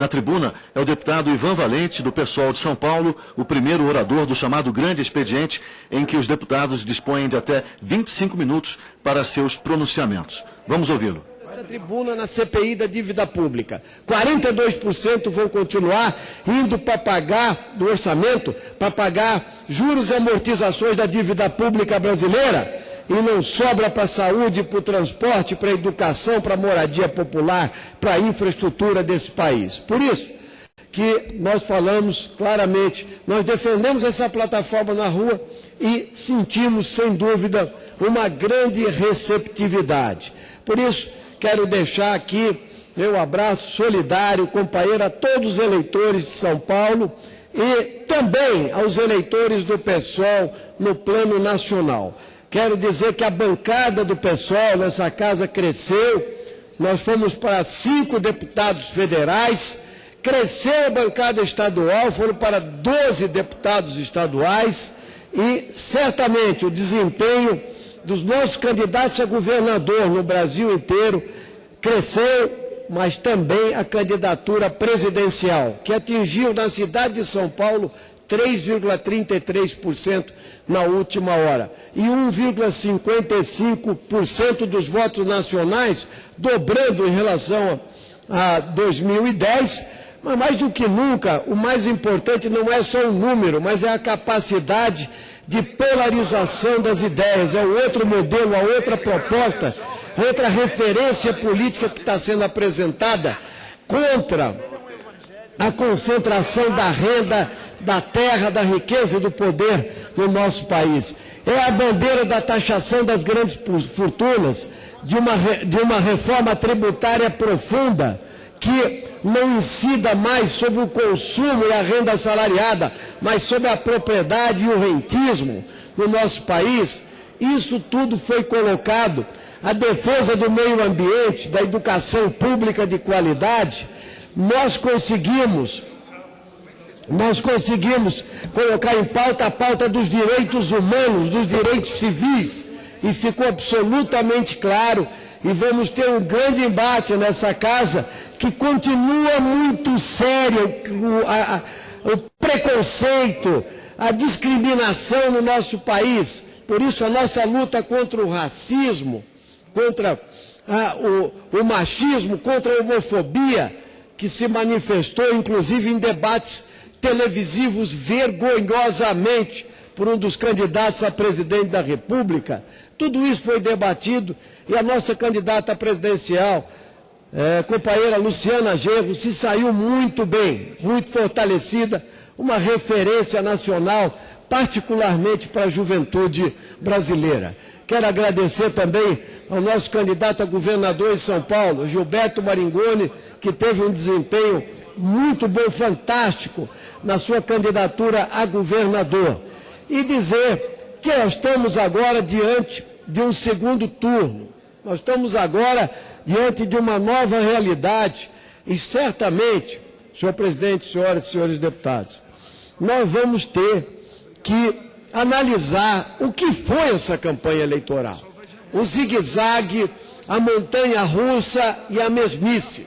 Na tribuna é o deputado Ivan Valente, do PSOL de São Paulo, o primeiro orador do chamado Grande Expediente, em que os deputados dispõem de até 25 minutos para seus pronunciamentos. Vamos ouvi-lo. Essa tribuna na CPI da dívida pública. 42% vão continuar indo para pagar do orçamento, para pagar juros e amortizações da dívida pública brasileira. E não sobra para a saúde, para o transporte, para a educação, para a moradia popular, para a infraestrutura desse país. Por isso que nós falamos claramente, nós defendemos essa plataforma na rua e sentimos, sem dúvida, uma grande receptividade. Por isso, quero deixar aqui meu abraço solidário, companheiro, a todos os eleitores de São Paulo e também aos eleitores do PSOL no plano nacional. Quero dizer que a bancada do PSOL nessa casa cresceu, nós fomos para 5 deputados federais, cresceu a bancada estadual, foram para 12 deputados estaduais e certamente o desempenho dos nossos candidatos a governador no Brasil inteiro cresceu, mas também a candidatura presidencial, que atingiu na cidade de São Paulo 3,33% na última hora. E 1,55% dos votos nacionais, dobrando em relação a 2010. Mas mais do que nunca, o mais importante não é só o número, mas é a capacidade de polarização das ideias. É o outro modelo, a outra proposta, outra referência política que está sendo apresentada contra a concentração da renda, da terra, da riqueza e do poder no nosso país. É a bandeira da taxação das grandes fortunas, de uma reforma tributária profunda que não incida mais sobre o consumo e a renda assalariada, mas sobre a propriedade e o rentismo no nosso país. Isso tudo foi colocado. A defesa do meio ambiente, da educação pública de qualidade, nós conseguimos colocar em pauta a pauta dos direitos humanos, dos direitos civis, e ficou absolutamente claro, e vamos ter um grande embate nessa casa, que continua muito sério o preconceito, a discriminação no nosso país. Por isso a nossa luta contra o racismo, contra o machismo, contra a homofobia, que se manifestou inclusive em debates televisivos vergonhosamente por um dos candidatos a presidente da República. Tudo isso foi debatido e a nossa candidata presidencial, companheira Luciana Genro, se saiu muito bem, muito fortalecida, uma referência nacional, particularmente para a juventude brasileira. Quero agradecer também ao nosso candidato a governador em São Paulo, Gilberto Maringoni, que teve um desempenho muito bom, fantástico, na sua candidatura a governador. E dizer que nós estamos agora diante de um segundo turno. Nós estamos agora diante de uma nova realidade e certamente, senhor presidente, senhoras e senhores deputados, nós vamos ter que analisar o que foi essa campanha eleitoral. O zigue-zague, a montanha-russa e a mesmice.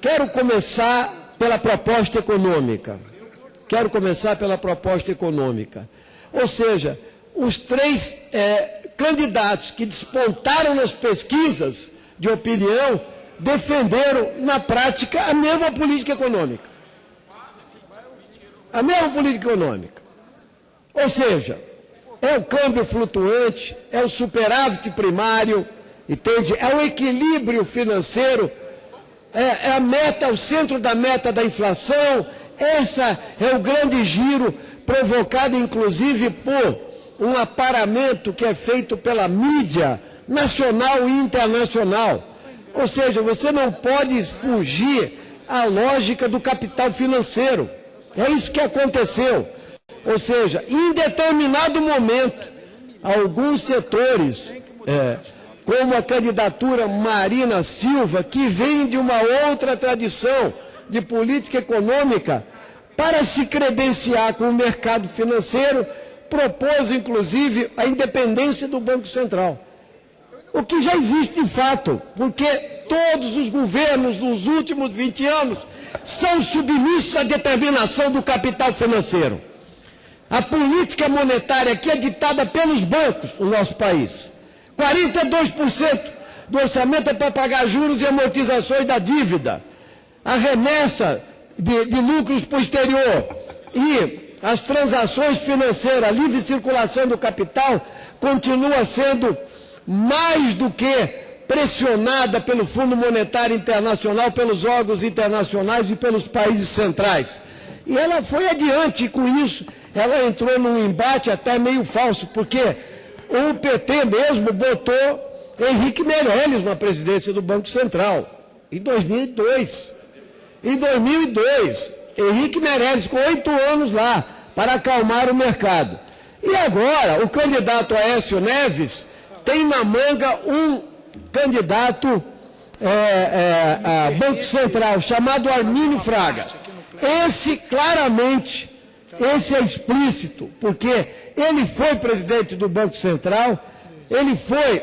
Quero começar pela proposta econômica. Ou seja, os 3 candidatos que despontaram nas pesquisas de opinião defenderam, na prática, a mesma política econômica. Ou seja, é o câmbio flutuante, é o superávit primário, entende? É o equilíbrio financeiro, é a meta, o centro da meta da inflação. Essa é o grande giro provocado, inclusive, por um aparamento que é feito pela mídia nacional e internacional. Ou seja, você não pode fugir à lógica do capital financeiro. É isso que aconteceu. Ou seja, em determinado momento, alguns setores, como a candidatura Marina Silva, que vem de uma outra tradição de política econômica, para se credenciar com o mercado financeiro, propôs, inclusive, a independência do Banco Central. o que já existe de fato, porque todos os governos nos últimos 20 anos são submissos à determinação do capital financeiro. A política monetária aqui é ditada pelos bancos no nosso país. 42% do orçamento é para pagar juros e amortizações da dívida. A remessa de lucros para o exterior e as transações financeiras, a livre circulação do capital, continua sendo mais do que pressionada pelo Fundo Monetário Internacional, pelos órgãos internacionais e pelos países centrais. E ela foi adiante com isso, ela entrou num embate até meio falso, porque o PT mesmo botou Henrique Meirelles na presidência do Banco Central, em 2002. Em 2002, Henrique Meirelles, com 8 anos lá, para acalmar o mercado. E agora, o candidato Aécio Neves tem na manga um candidato a Banco Central, chamado Armínio Fraga. Esse, claramente, esse é explícito, porque ele foi presidente do Banco Central, ele foi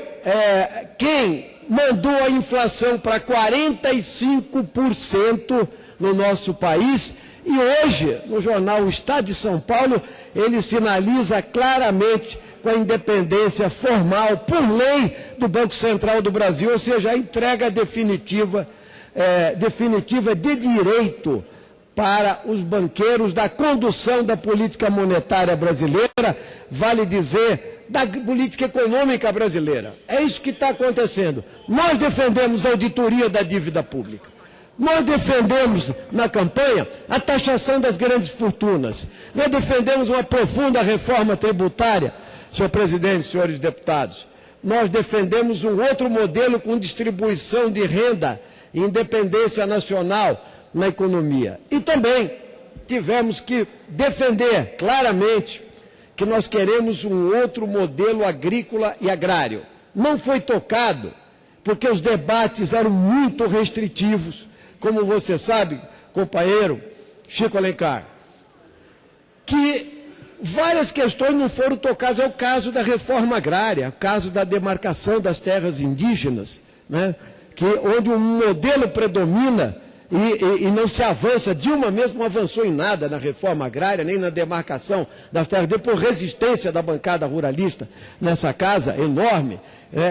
quem mandou a inflação para 45% no nosso país, e hoje, no jornal O Estado de São Paulo, ele sinaliza claramente com a independência formal, por lei, do Banco Central do Brasil, ou seja, a entrega definitiva de direito para os banqueiros da condução da política monetária brasileira, vale dizer, da política econômica brasileira. É isso que está acontecendo. Nós defendemos a auditoria da dívida pública. Nós defendemos, na campanha, a taxação das grandes fortunas. Nós defendemos uma profunda reforma tributária, senhor presidente, senhores deputados. Nós defendemos um outro modelo com distribuição de renda e independência nacional na economia. E também tivemos que defender claramente que nós queremos um outro modelo agrícola e agrário. Não foi tocado, porque os debates eram muito restritivos, como você sabe, companheiro Chico Alencar, que várias questões não foram tocadas. É o caso da reforma agrária, o caso da demarcação das terras indígenas, né, onde um modelo predomina e não se avança. Dilma mesmo não avançou em nada na reforma agrária, nem na demarcação das terras, por resistência da bancada ruralista nessa casa enorme.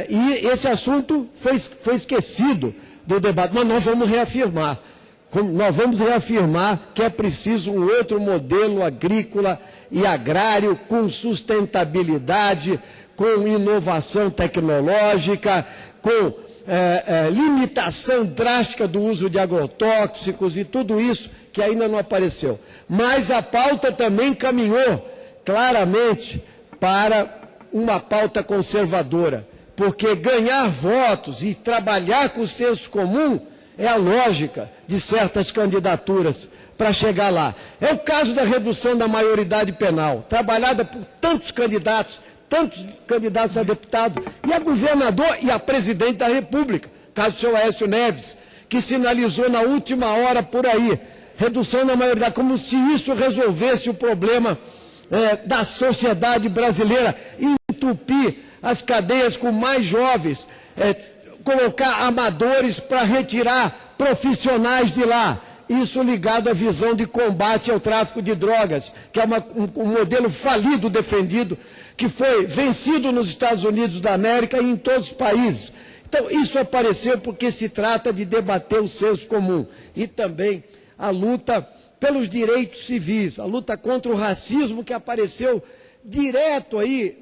E esse assunto foi esquecido do debate, mas nós vamos reafirmar. Nós vamos reafirmar que é preciso um outro modelo agrícola e agrário com sustentabilidade, com inovação tecnológica, com limitação drástica do uso de agrotóxicos e tudo isso que ainda não apareceu. Mas a pauta também caminhou claramente para uma pauta conservadora, porque ganhar votos e trabalhar com o senso comum é a lógica de certas candidaturas para chegar lá. É o caso da redução da maioridade penal, trabalhada por tantos candidatos a deputado, e a governador e a presidente da República, caso do senhor Aécio Neves, que sinalizou na última hora por aí, redução da maioridade, como se isso resolvesse o problema da sociedade brasileira, entupir as cadeias com mais jovens, colocar amadores para retirar profissionais de lá. Isso ligado à visão de combate ao tráfico de drogas, que é um modelo falido defendido, que foi vencido nos Estados Unidos da América e em todos os países. Então, isso apareceu porque se trata de debater o senso comum. E também a luta pelos direitos civis, a luta contra o racismo, que apareceu direto aí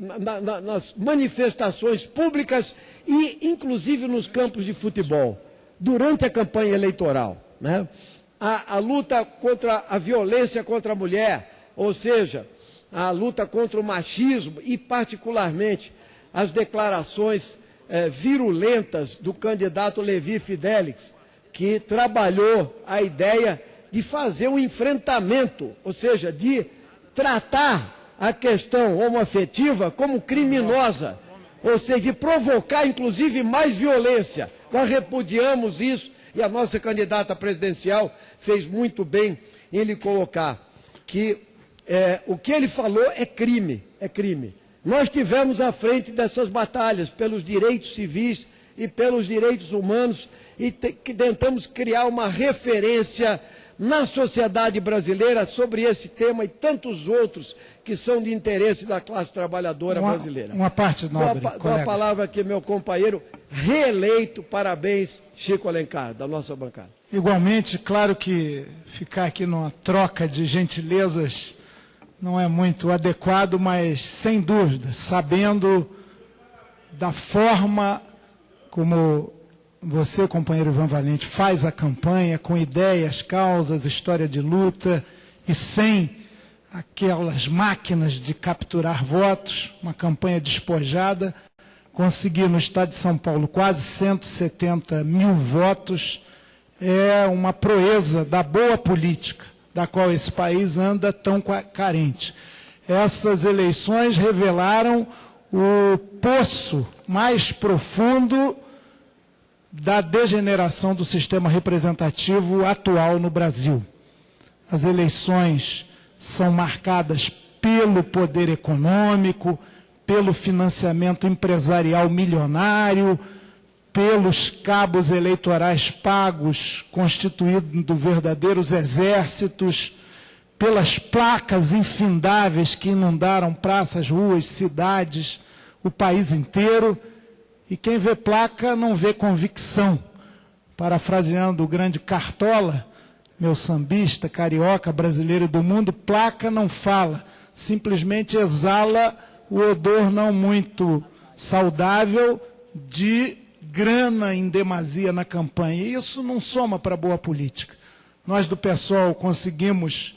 nas manifestações públicas e, inclusive, nos campos de futebol, durante a campanha eleitoral, né? A luta contra a violência contra a mulher, ou seja, a luta contra o machismo e, particularmente, as declarações virulentas do candidato Levi Fidelix, que trabalhou a ideia de fazer um enfrentamento, ou seja, de tratar a questão homoafetiva como criminosa, ou seja, de provocar, inclusive, mais violência. Nós repudiamos isso e a nossa candidata presidencial fez muito bem em lhe colocar que o que ele falou é crime, Nós tivemos à frente dessas batalhas pelos direitos civis e pelos direitos humanos e tentamos criar uma referência na sociedade brasileira sobre esse tema e tantos outros que são de interesse da classe trabalhadora brasileira. Uma parte nobre, dou a palavra aqui, meu companheiro, reeleito, parabéns, Chico Alencar, da nossa bancada. Igualmente, claro que ficar aqui numa troca de gentilezas não é muito adequado, mas, sem dúvida, sabendo da forma como você, companheiro Ivan Valente, faz a campanha com ideias, causas, história de luta e sem aquelas máquinas de capturar votos, uma campanha despojada, conseguir no estado de São Paulo quase 170 mil votos, é uma proeza da boa política, da qual esse país anda tão carente. Essas eleições revelaram o poço mais profundo da degeneração do sistema representativo atual no Brasil. As eleições são marcadas pelo poder econômico, pelo financiamento empresarial milionário, pelos cabos eleitorais pagos, constituindo verdadeiros exércitos, pelas placas infindáveis que inundaram praças, ruas, cidades, o país inteiro. E quem vê placa não vê convicção. Parafraseando o grande Cartola, meu sambista, carioca, brasileiro do mundo, placa não fala, simplesmente exala o odor não muito saudável de grana em demasia na campanha. E isso não soma para boa política. Nós do PSOL conseguimos,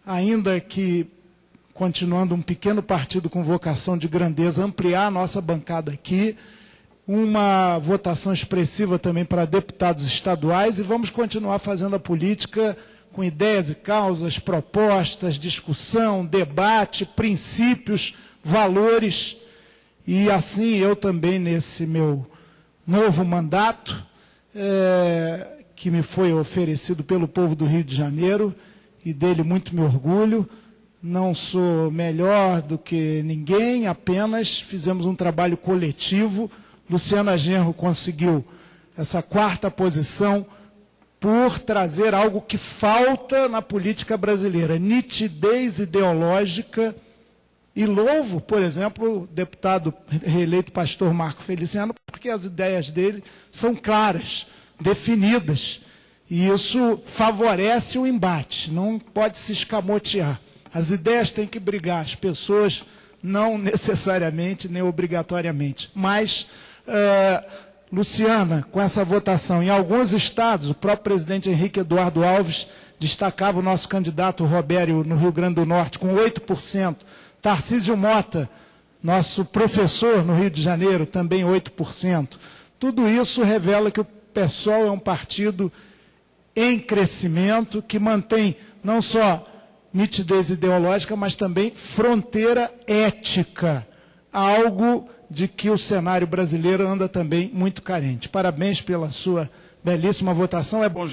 ainda que continuando um pequeno partido com vocação de grandeza, ampliar a nossa bancada aqui, uma votação expressiva também para deputados estaduais e vamos continuar fazendo a política com ideias e causas, propostas, discussão, debate, princípios, valores. E assim eu também, nesse meu novo mandato, que me foi oferecido pelo povo do Rio de Janeiro, e dele muito me orgulho, não sou melhor do que ninguém, apenas fizemos um trabalho coletivo. Luciana Genro conseguiu essa 4ª posição por trazer algo que falta na política brasileira, nitidez ideológica, e louvo, por exemplo, o deputado reeleito pastor Marco Feliciano, porque as ideias dele são claras, definidas, e isso favorece o embate, não pode se escamotear. As ideias têm que brigar, as pessoas não necessariamente nem obrigatoriamente, mas Luciana, com essa votação, em alguns estados, o próprio presidente Henrique Eduardo Alves destacava o nosso candidato Robério no Rio Grande do Norte, com 8%. Tarcísio Mota, nosso professor no Rio de Janeiro, também 8%. Tudo isso revela que o PSOL é um partido em crescimento, que mantém não só nitidez ideológica, mas também fronteira ética, algo de que o cenário brasileiro anda também muito carente. Parabéns pela sua belíssima votação. É bom